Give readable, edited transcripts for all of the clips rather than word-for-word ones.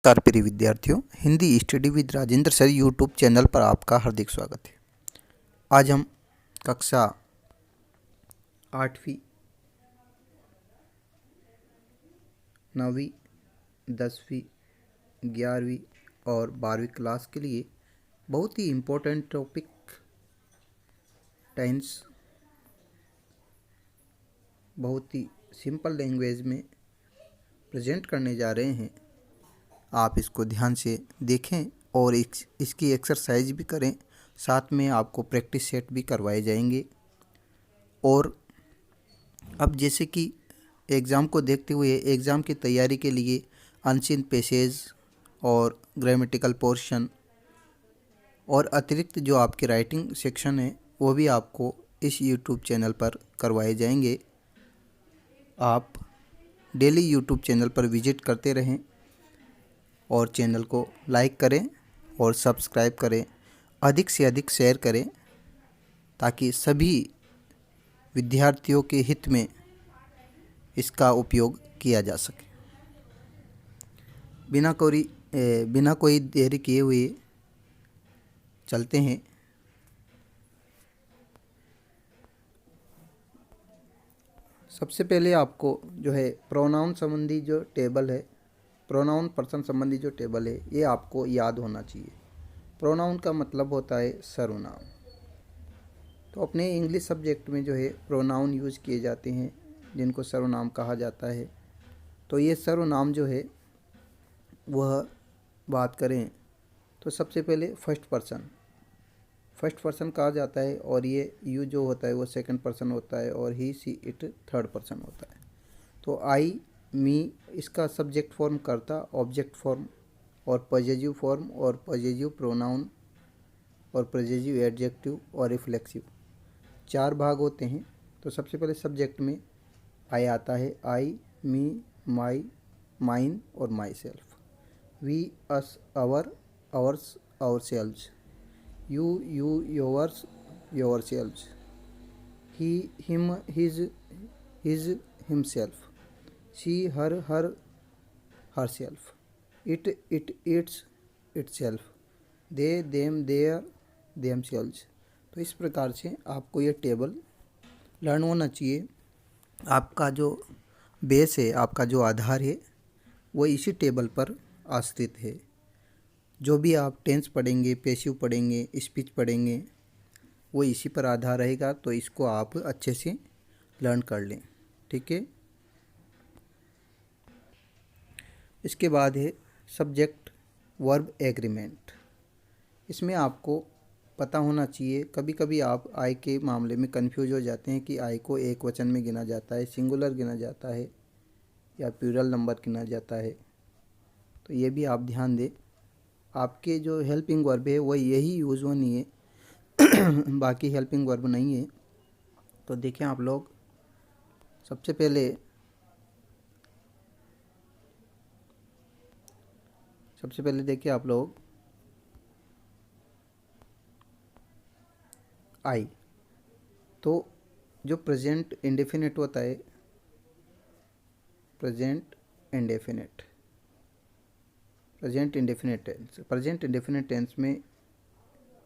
नमस्कार प्रिय विद्यार्थियों, Hindi study with Rajendra sir YouTube channel पर आपका हार्दिक स्वागत है। आज हम कक्षा 8वीं, 9वीं, 10वीं, 11वीं और 12वीं क्लास के लिए बहुत ही इम्पोर्टेंट टॉपिक टेंस बहुत ही सिंपल लैंग्वेज में प्रेजेंट करने जा रहे हैं। आप इसको ध्यान से देखें और इसकी एक्सरसाइज भी करें। साथ में आपको प्रैक्टिस सेट भी करवाए जाएंगे। और अब जैसे कि एग्ज़ाम को देखते हुए एग्ज़ाम की तैयारी के लिए अनसीन पैसेज और ग्रामेटिकल पोर्शन और अतिरिक्त जो आपके राइटिंग सेक्शन है वो भी आपको इस यूट्यूब चैनल पर करवाए जाएंगे। आप डेली यूट्यूब चैनल पर विजिट करते रहें और चैनल को लाइक करें और सब्सक्राइब करें, अधिक से अधिक शेयर करें ताकि सभी विद्यार्थियों के हित में इसका उपयोग किया जा सके। बिना कोई देरी किए हुए चलते हैं। सबसे पहले आपको जो है प्रोनाउन संबंधी जो टेबल है, प्रोनाउन पर्सन संबंधी जो टेबल है ये आपको याद होना चाहिए। प्रोनाउन का मतलब होता है सर्वनाम। तो अपने इंग्लिश सब्जेक्ट में जो है प्रोनाउन यूज़ किए जाते हैं जिनको सर्वनाम कहा जाता है। तो ये सर्वनाम जो है वह बात करें तो सबसे पहले फर्स्ट पर्सन कहा जाता है और ये यू जो होता है वो सेकंड पर्सन होता है और ही सी इट थर्ड पर्सन होता है। तो आई मी इसका सब्जेक्ट फॉर्म करता, ऑब्जेक्ट फॉर्म और पॉजेसिव फॉर्म और पॉजेसिव प्रोनाउन और पॉजेसिव एडजेक्टिव और रिफ्लेक्सिव 4 भाग होते हैं। तो सबसे पहले सब्जेक्ट में आई आता है। आई, मी, माई, माइन और myself. We, us, our, ours, ourselves. You, yours, yourselves. He, him, his, himself. She, her, herself. It, its, itself. They, them, their, themselves. तो इस प्रकार से आपको ये टेबल लर्न होना चाहिए। आपका जो बेस है, आपका जो आधार है वो इसी टेबल पर आश्रित है। जो भी आप टेंस पढ़ेंगे, पैसिव पढ़ेंगे, स्पीच पढ़ेंगे वो इसी पर आधार रहेगा। तो इसको आप अच्छे से लर्न कर लें, ठीक है। इसके बाद है सब्जेक्ट वर्ब एग्रीमेंट। इसमें आपको पता होना चाहिए, कभी कभी आप आई के मामले में कंफ्यूज हो जाते हैं कि आई को एक वचन में गिना जाता है, सिंगुलर गिना जाता है या प्लूरल नंबर गिना जाता है। तो ये भी आप ध्यान दें। आपके जो हेल्पिंग वर्ब है वो यही यूज़ होनी है बाकी हेल्पिंग वर्ब नहीं है। तो देखें आप लोग, सबसे पहले देखिए आप लोग आई। तो जो प्रेजेंट इंडेफिनिट होता है, प्रेजेंट इंडेफिनिट टेंस में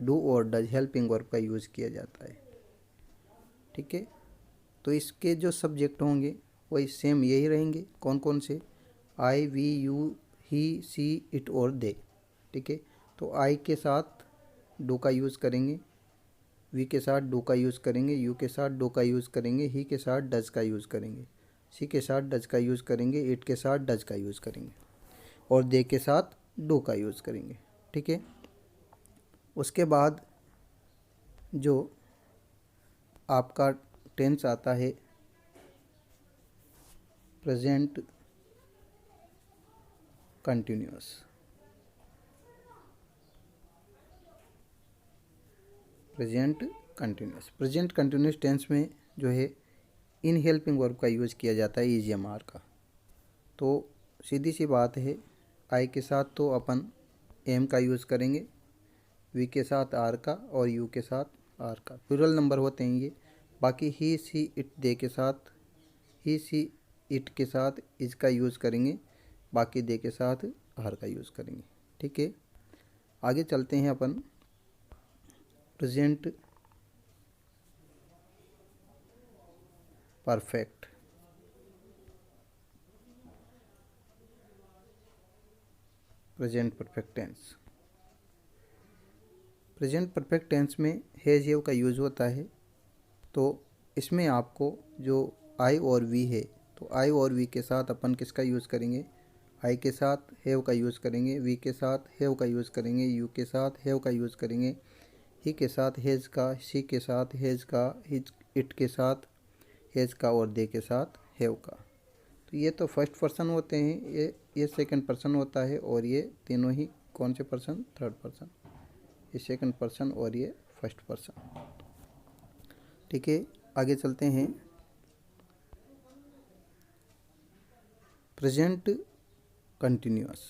डू और डज हेल्पिंग वर्ब का यूज़ किया जाता है, ठीक है। तो इसके जो सब्जेक्ट होंगे वही सेम यही रहेंगे। कौन कौन से? I, we, you, he, she, it और दे, ठीक है। तो आई के साथ डू का यूज़ करेंगे, वी के साथ डू का यूज़ करेंगे, यू के साथ डू का यूज़ करेंगे, ही के साथ डज का यूज़ करेंगे, सी के साथ डज का यूज़ करेंगे, इट के साथ डज का यूज़ करेंगे और दे के साथ डू का यूज़ करेंगे, ठीक है। उसके बाद जो आपका टेंस आता है present continuous. Present continuous tense में जो है इन हेल्पिंग वर्ब का यूज़ किया जाता है ईजीएमआर का। तो सीधी सी बात है, आई के साथ तो अपन एम का यूज़ करेंगे, वी के साथ आर का और यू के साथ आर का। प्लूरल नंबर होते हैं ये। बाकी ही, सी, इट, दे के साथ ही, सी, इट के साथ इसका यूज़ करेंगे, बाकी दे के साथ आर का यूज़ करेंगे। ठीक है, आगे चलते हैं अपन present perfect. Present perfect tense. Present perfect tense में हैज़ हैव का यूज़ होता है। तो इसमें आपको जो आई और वी है, तो आई और वी के साथ अपन किसका यूज़ करेंगे? आई के साथ हैव का यूज़ करेंगे, वी के साथ हैव का यूज़ करेंगे, यू के साथ हैव का यूज़ करेंगे, ही के साथ हैज़ का, शी के साथ हैज़ का, हिज इट के साथ हैज़ का और दे के साथ हैव का। तो ये तो फर्स्ट पर्सन होते हैं, ये सेकंड पर्सन होता है, और ये तीनों ही कौन से पर्सन? Third person. ये सेकंड पर्सन और ये फर्स्ट पर्सन। ठीक है, आगे चलते हैं प्रेजेंट कंटिन्यूअस।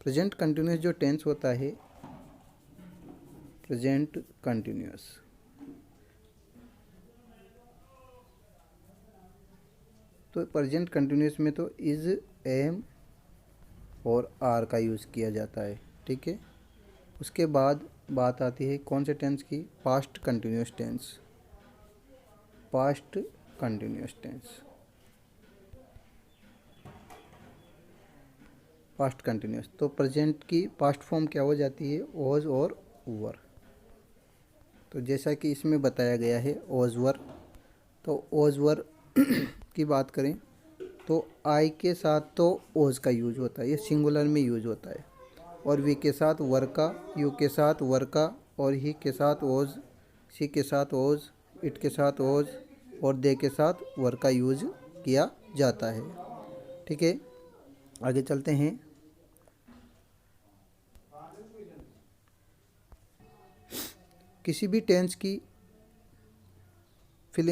प्रेजेंट कंटिन्यूअस जो टेंस होता है, प्रेजेंट कंटिन्यूअस, तो प्रेजेंट कंटिन्यूअस में तो इज, एम और आर का यूज़ किया जाता है। ठीक है, उसके बाद बात आती है कौन से टेंस की? Past continuous tense. Past continuous tense, past continuous. तो प्रेजेंट की पास्ट फॉर्म क्या हो जाती है? वॉज और वर। तो जैसा कि इसमें बताया गया है वॉज वर, तो वॉज वर की बात करें तो आई के साथ तो वॉज का यूज होता है, ये सिंगुलर में यूज होता है, और वी के साथ वर का, यू के साथ वर का, और ही के साथ वॉज, सी के साथ वॉज, इट के साथ वॉज, और दे के साथ वर का यूज किया जाता है। ठीक है, आगे चलते हैं किसी भी टेंस के फिल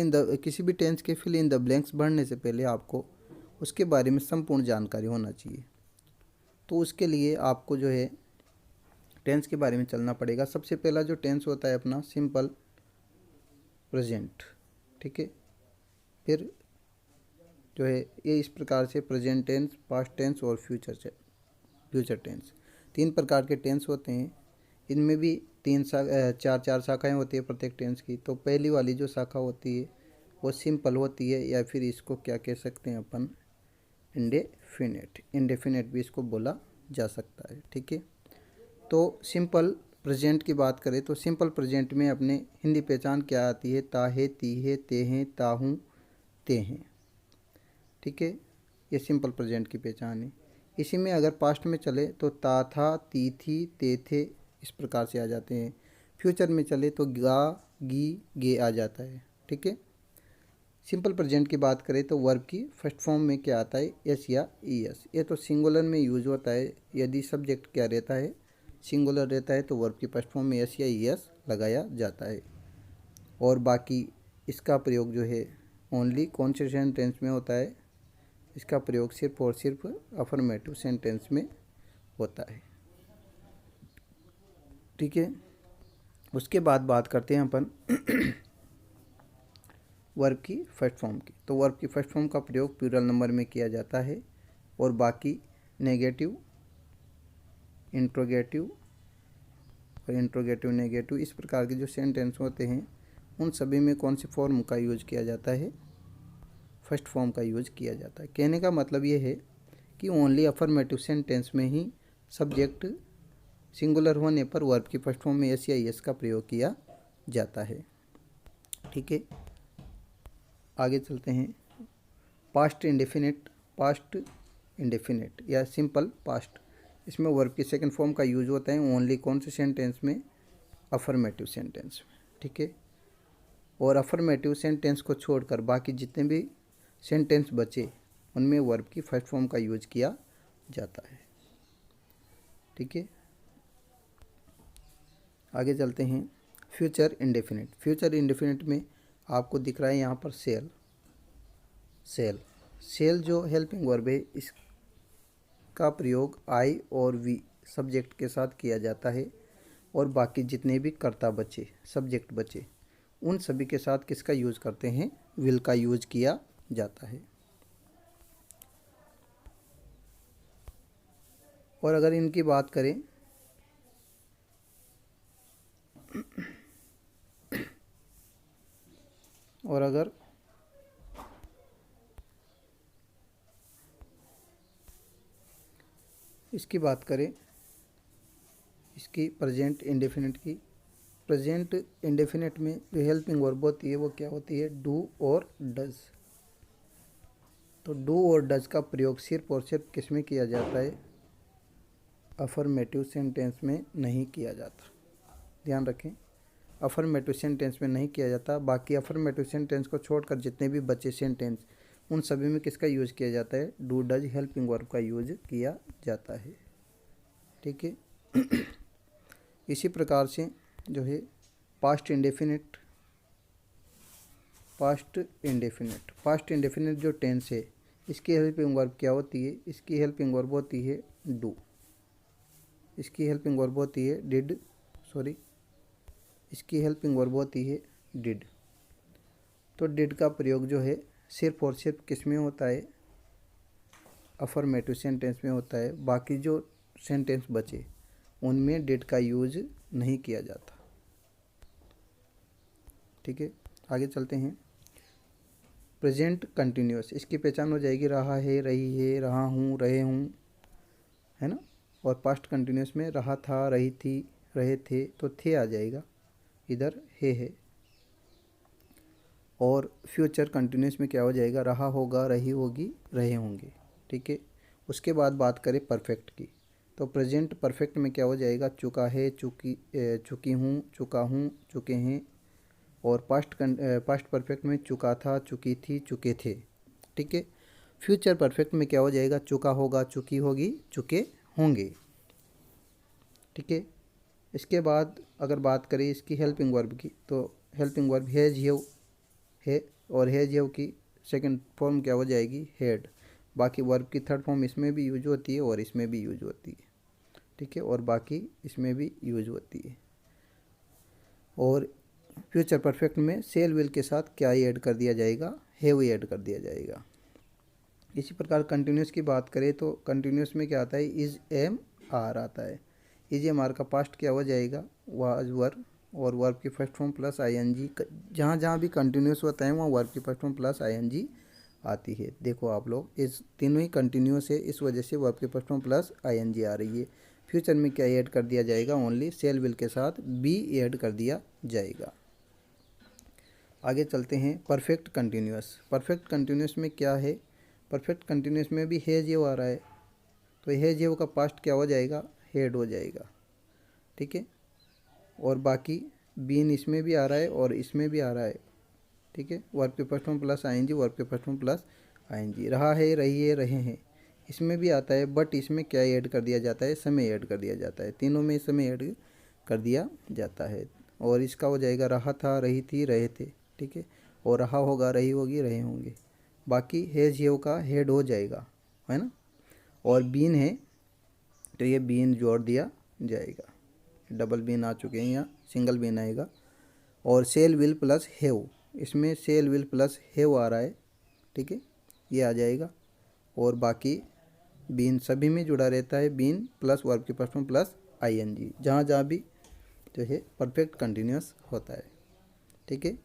इन द ब्लैंक्स भरने से पहले आपको उसके बारे में संपूर्ण जानकारी होना चाहिए। तो उसके लिए आपको जो है टेंस के बारे में चलना पड़ेगा। सबसे पहला जो टेंस होता है अपना सिंपल प्रेजेंट। ठीक है, फिर जो है ये इस प्रकार से प्रेजेंट टेंस, पास्ट टेंस और फ्यूचर टेंस, तीन प्रकार के टेंस होते हैं। इनमें भी चार शाखाएं होती है प्रत्येक टेंस की। तो पहली वाली जो शाखा होती है वो सिंपल होती है, या फिर इसको क्या कह सकते हैं अपन? इंडेफिनेट भी इसको बोला जा सकता है। ठीक है, तो सिंपल प्रेजेंट की बात करें तो सिंपल प्रेजेंट में अपने हिंदी पहचान क्या आती है? ता है, ती है, ते हैं, ता हूँ, ते हैं। ठीक है, ये सिंपल प्रेजेंट की पहचान है। इसी में अगर पास्ट में चले तो ता था, ती थी, ते थे, इस प्रकार से आ जाते हैं। फ्यूचर में चले तो गा, गी, गे आ जाता है। ठीक है, सिंपल प्रेजेंट की बात करें तो वर्ब की फर्स्ट फॉर्म में क्या आता है? एस या ई एस। ये तो सिंगुलर में यूज होता है। यदि सब्जेक्ट क्या रहता है? सिंगुलर रहता है, तो वर्ब की फर्स्ट फॉर्म में एस या ई एस लगाया जाता है। और बाकी इसका प्रयोग जो है ओनली कौन से सेंटेंस में होता है? इसका प्रयोग सिर्फ और सिर्फ अफर्मेटिव सेंटेंस में होता है। ठीक है, उसके बाद बात करते हैं अपन वर्ब की फर्स्ट फॉर्म की। तो वर्ब की फर्स्ट फॉर्म का प्रयोग प्लूरल नंबर में किया जाता है, और बाकी नेगेटिव, इंट्रोगेटिव और इंट्रोगेटिव नेगेटिव, इस प्रकार के जो सेंटेंस होते हैं उन सभी में कौन से फॉर्म का यूज किया जाता है? फर्स्ट फॉर्म का यूज किया जाता है। कहने का मतलब ये है कि ओनली अफर्मेटिव सेंटेंस में ही सब्जेक्ट सिंगुलर होने पर वर्ब की फर्स्ट फॉर्म में एस या एस का प्रयोग किया जाता है। ठीक है, आगे चलते हैं पास्ट इंडेफिनिट या सिंपल पास्ट। इसमें वर्ब की सेकंड फॉर्म का यूज होता है ओनली कौन से सेंटेंस में? अफर्मेटिव सेंटेंस में। ठीक है, और अफर्मेटिव सेंटेंस को छोड़कर बाकी जितने भी सेंटेंस बचे उनमें वर्ब की फर्स्ट फॉर्म का यूज किया जाता है। ठीक है, आगे चलते हैं फ्यूचर इंडेफिनिट में आपको दिख रहा है यहाँ पर सेल जो हेल्पिंग वर्ब है, इसका प्रयोग आई और वी सब्जेक्ट के साथ किया जाता है, और बाकी जितने भी कर्ता बचे, सब्जेक्ट बचे, उन सभी के साथ किसका यूज करते हैं? विल का यूज किया जाता है। और अगर इनकी बात करें और अगर इसकी बात करें, इसकी प्रेजेंट इंडेफिनिट की, प्रेजेंट इंडेफिनिट में जो हेल्पिंग वर्ब होती है वो क्या होती है, डू और डज। तो डू और डज का प्रयोग सिर्फ और सिर्फ किस में किया जाता है, अफर्मेटिव सेंटेंस में नहीं किया जाता। ध्यान रखें, अफर्मेटिव सेंटेंस में नहीं किया जाता। बाकी अफर्मेटिव सेंटेंस को छोड़कर जितने भी बचे सेंटेंस, उन सभी में किसका यूज़ किया जाता है, डू डज हेल्पिंग वर्ब का यूज़ किया जाता है। ठीक है। इसी प्रकार से जो है पास्ट इंडेफिनिट, पास्ट इंडेफिनिट जो टेंस है, इसकी हेल्पिंग वर्ब क्या होती है, इसकी हेल्पिंग वर्ब होती है डू, इसकी हेल्पिंग वर्ब होती है डिड, इसकी हेल्पिंग वर्ब होती है डिड। तो डिड का प्रयोग जो है सिर्फ और सिर्फ किस में होता है, अफर्मेटिव सेंटेंस में होता है। बाकी जो सेंटेंस बचे उनमें डिड का यूज नहीं किया जाता। ठीक है, आगे चलते हैं। प्रेजेंट कंटिन्यूअस, इसकी पहचान हो जाएगी रहा है, रही है, रहा हूँ, रहे हूँ, है ना। और पास्ट कंटिन्यूअस में रहा था, रही थी, रहे थे, तो थे आ जाएगा, इधर है। और फ्यूचर कंटिन्यूअस में क्या हो जाएगा, रहा होगा, रही होगी, रहे होंगे। ठीक है। उसके बाद बात करें परफेक्ट की, तो प्रेजेंट परफेक्ट में क्या हो जाएगा, चुका है, चुकी हूँ, चुका हूँ, चुके हैं। और पास्ट परफेक्ट में चुका था, चुकी थी, चुके थे। ठीक है। फ्यूचर परफेक्ट में क्या हो जाएगा, चुका होगा, चुकी होगी, चुके होंगे। ठीक है। इसके बाद अगर बात करें इसकी हेल्पिंग वर्ब की, तो हेल्पिंग वर्ब हैज, है, और हैज की सेकंड फॉर्म क्या हो जाएगी, हैड। बाकी वर्ब की थर्ड फॉर्म इसमें भी यूज होती है और इसमें भी यूज होती है। ठीक है। और बाकी इसमें भी यूज होती है। और फ्यूचर परफेक्ट में सेल विल के साथ क्या ऐड कर दिया जाएगा, हैव ऐड कर दिया जाएगा। इसी प्रकार कंटिन्यूस की बात करें तो कंटिन्यूस में क्या आता है, इज एम आर आता है। इज एम आर का पास्ट क्या हो जाएगा, वाज वर, और वर्ब की फर्स्ट फॉर्म प्लस आईएनजी। जहाँ जहाँ भी कंटिन्यूस होता है वहाँ वर्ब की फर्स्ट फॉर्म प्लस आईएनजी आती है। देखो आप लोग, इस तीनों ही कंटिन्यूस है, इस वजह से वर्ब की फर्स्ट फॉर्म प्लस आईएनजी आ रही है। फ्यूचर में क्या ऐड कर दिया जाएगा, ओनली सेल विल के साथ बी ऐड कर दिया जाएगा। आगे चलते हैं परफेक्ट कंटिन्यूस। परफेक्ट कंटिन्यूस में क्या है, परफेक्ट कंटिन्यूस में भी हैज आ रहा है, तो हैज का पास्ट क्या हो जाएगा, हेड हो जाएगा। ठीक है। और बाकी बीन इसमें भी आ रहा है और इसमें भी आ रहा है। ठीक है। वर्ब के first form plus ING, verb के फर्स्ट फॉर्म प्लस आईएनजी। रहा है, रही है, रहे हैं, इसमें भी आता है, बट इसमें क्या ऐड कर दिया जाता है, समय ऐड कर दिया जाता है। तीनों में समय ऐड कर दिया जाता है। और इसका हो जाएगा रहा था, रही थी, रहे थे। ठीक है। और रहा होगा, रही होगी, रहे होंगे। बाकी हैज का हेड हो जाएगा, है ना। और बीन है तो ये बीन जोड़ दिया जाएगा। डबल बीन आ चुके हैं, यहाँ सिंगल बीन आएगा। और सेल विल प्लस हैव, इसमें सेल विल प्लस हैव आ रहा है। ठीक है, ये आ जाएगा। और बाकी बीन सभी में जुड़ा रहता है, बीन प्लस वर्ब की फर्स्ट फॉर्म प्लस आईएनजी, जहाँ जहाँ भी जो है परफेक्ट कंटिन्यूअस होता है। ठीक है।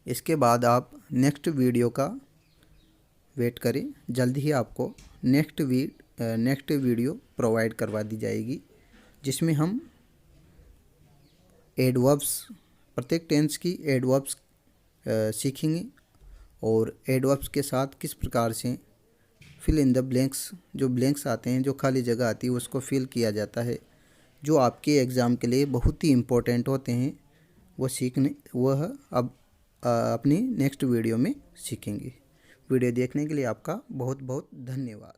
इसके बाद आप नेक्स्ट वीडियो का वेट करें, जल्दी ही आपको नेक्स्ट वीडियो प्रोवाइड करवा दी जाएगी, जिसमें हम एडवर्ब्स, प्रत्येक टेंस की एडवर्ब्स सीखेंगे। और एडवर्ब्स के साथ किस प्रकार से फिल इन द ब्लैंक्स, जो ब्लैंक्स आते हैं, जो खाली जगह आती है, उसको फिल किया जाता है, जो आपके एग्ज़ाम के लिए बहुत ही इम्पोर्टेंट होते हैं। वह अब अपनी नेक्स्ट वीडियो में सीखेंगे। वीडियो देखने के लिए आपका बहुत बहुत धन्यवाद।